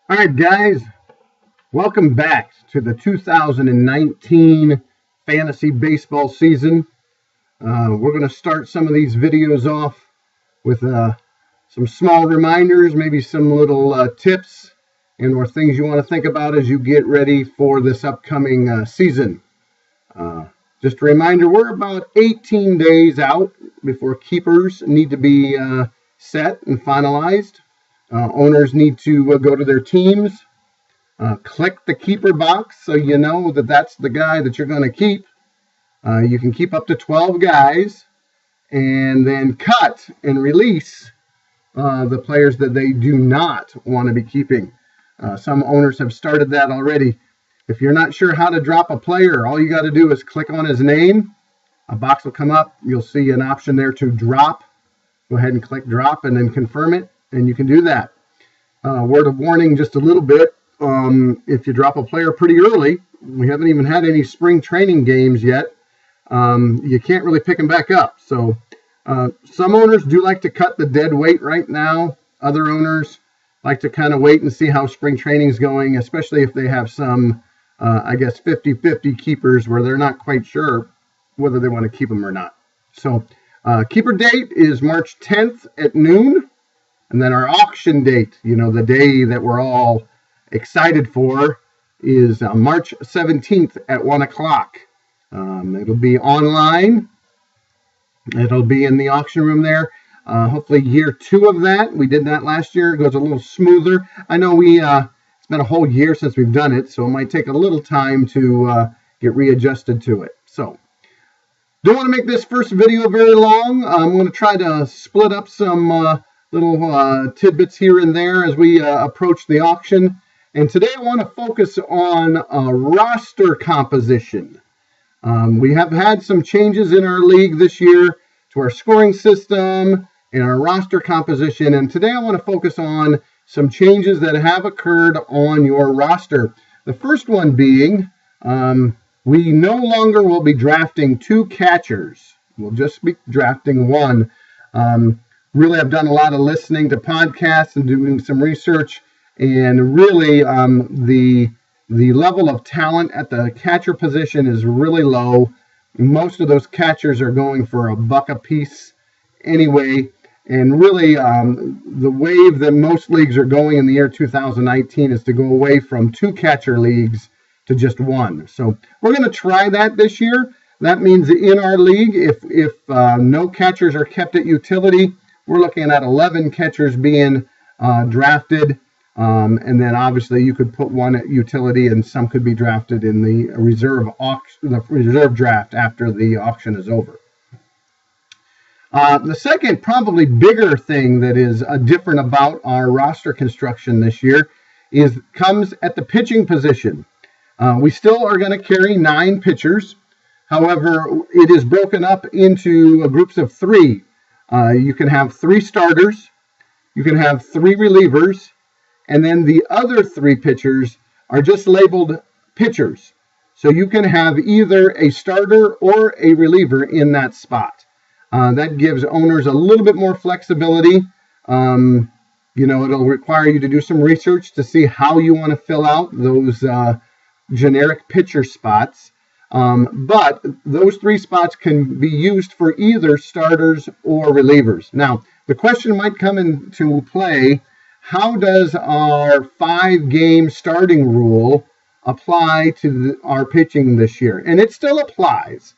All right, guys, welcome back to the 2019 fantasy baseball season. We're going to start some of these videos off with some small reminders, maybe some little tips and or things you want to think about as you get ready for this upcoming season. Just a reminder, we're about 18 days out before keepers need to be set and finalized. Owners need to go to their teams, click the keeper box so you know that that's the guy that you're going to keep. You can keep up to 12 guys and then cut and release the players that they do not want to be keeping. Some owners have started that already. If you're not sure how to drop a player, all you got to do is click on his name. A box will come up. You'll see an option there to drop. Go ahead and click drop and then confirm it, and you can do that. Word of warning just a little bit. If you drop a player pretty early, we haven't even had any spring training games yet, you can't really pick them back up. So some owners do like to cut the dead weight right now. Other owners like to kind of wait and see how spring training is going, especially if they have some, 50-50 keepers where they're not quite sure whether they want to keep them or not. So keeper date is March 10th at noon. And then our auction date, the day that we're all excited for, is March 17th at 1 o'clock. It'll be online. It'll be in the auction room there. Hopefully year 2 of that. We did that last year. It goes a little smoother. I know it's been a whole year since we've done it, so it might take a little time to get readjusted to it. So don't want to make this first video very long. I'm going to try to split up some little tidbits here and there as we approach the auction. And today I want to focus on roster composition. We have had some changes in our league this year to our scoring system and our roster composition. And today I want to focus on some changes that have occurred on your roster. The first one being we no longer will be drafting 2 catchers. We'll just be drafting 1. Really, I've done a lot of listening to podcasts and doing some research, and really the level of talent at the catcher position is really low. Most of those catchers are going for $1 a piece anyway, and really the wave that most leagues are going in the year 2019 is to go away from 2 catcher leagues to just 1. So we're going to try that this year. That means in our league, if no catchers are kept at utility, we're looking at 11 catchers being drafted, and then obviously you could put 1 at utility, and some could be drafted in the reserve draft after the auction is over. The second, probably bigger thing that is different about our roster construction this year comes at the pitching position. We still are going to carry 9 pitchers. However, it is broken up into groups of 3. You can have 3 starters, you can have 3 relievers, and then the other 3 pitchers are just labeled pitchers. So you can have either a starter or a reliever in that spot. That gives owners a little bit more flexibility. It'll require you to do some research to see how you want to fill out those generic pitcher spots. But those 3 spots can be used for either starters or relievers. Now, the question might come into play, how does our 5-game starting rule apply to our pitching this year? And it still applies.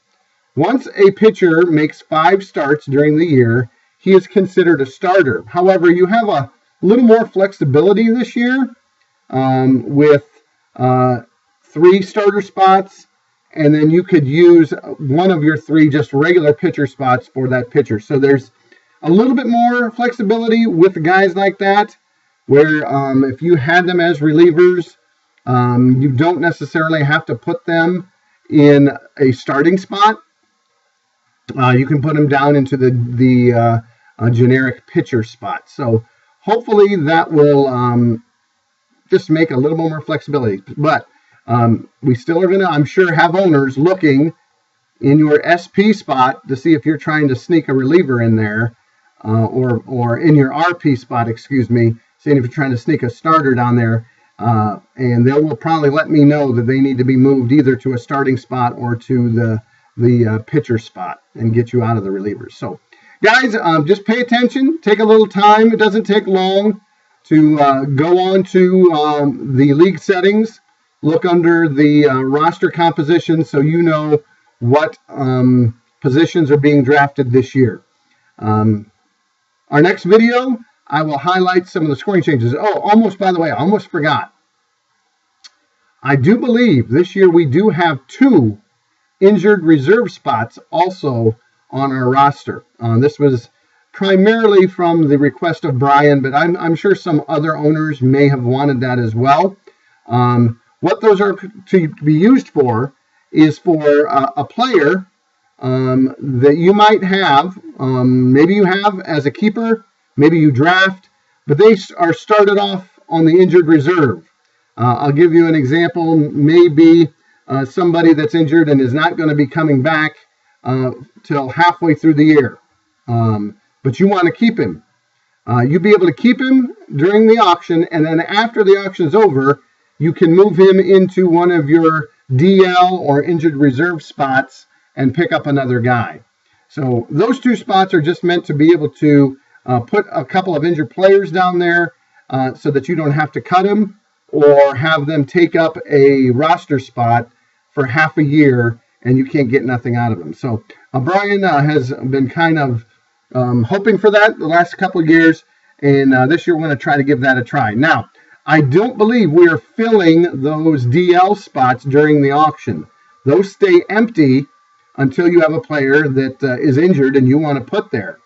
Once a pitcher makes 5 starts during the year, he is considered a starter. However, you have a little more flexibility this year with 3 starter spots, and then you could use 1 of your 3 just regular pitcher spots for that pitcher. So there's a little bit more flexibility with guys like that, where if you had them as relievers, you don't necessarily have to put them in a starting spot. You can put them down into the generic pitcher spot. So hopefully that will just make a little more flexibility. But we still are going to, I'm sure, have owners looking in your SP spot to see if you're trying to sneak a reliever in there, or in your RP spot, seeing if you're trying to sneak a starter down there. and they will probably let me know that they need to be moved either to a starting spot or to the pitcher spot and get you out of the relievers. So, guys, just pay attention. Take a little time. It doesn't take long to go on to the league settings. Look under the roster composition so you know what positions are being drafted this year. Our next video, I will highlight some of the scoring changes. Oh, by the way, I almost forgot. I do believe this year we do have 2 injured reserve spots also on our roster. This was primarily from the request of Brian, but I'm sure some other owners may have wanted that as well. What those are to be used for is for a player that you might have, maybe you have as a keeper, maybe you draft, but they are started off on the injured reserve. I'll give you an example. Maybe somebody that's injured and is not going to be coming back till halfway through the year, but you want to keep him. You'll be able to keep him during the auction, and then after the auction is over, you can move him into one of your DL or injured reserve spots and pick up another guy. So those 2 spots are just meant to be able to put a couple of injured players down there so that you don't have to cut them or have them take up a roster spot for half a year and you can't get nothing out of them. So Brian has been kind of hoping for that the last couple of years, and this year we're going to try to give that a try. Now, I don't believe we are filling those DL spots during the auction. Those stay empty until you have a player that is injured and you want to put there.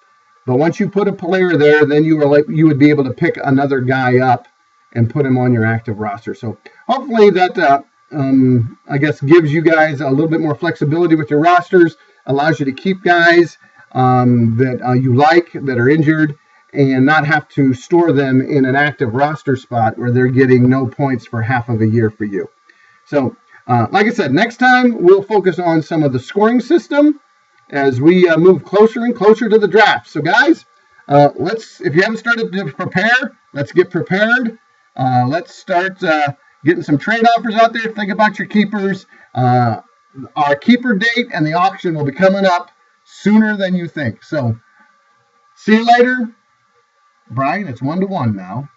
But once you put a player there, then you would be able to pick another guy up and put him on your active roster. So hopefully that I guess gives you guys a little bit more flexibility with your rosters, allows you to keep guys that you like that are injured, and not have to store them in an active roster spot where they're getting no points for half of a year for you. So, like I said, next time we'll focus on some of the scoring system as we move closer and closer to the draft. So, guys, if you haven't started to prepare, let's get prepared. Let's start getting some trade offers out there. Think about your keepers. Our keeper date and the auction will be coming up sooner than you think. So, see you later. Brian, it's 1-to-1 now.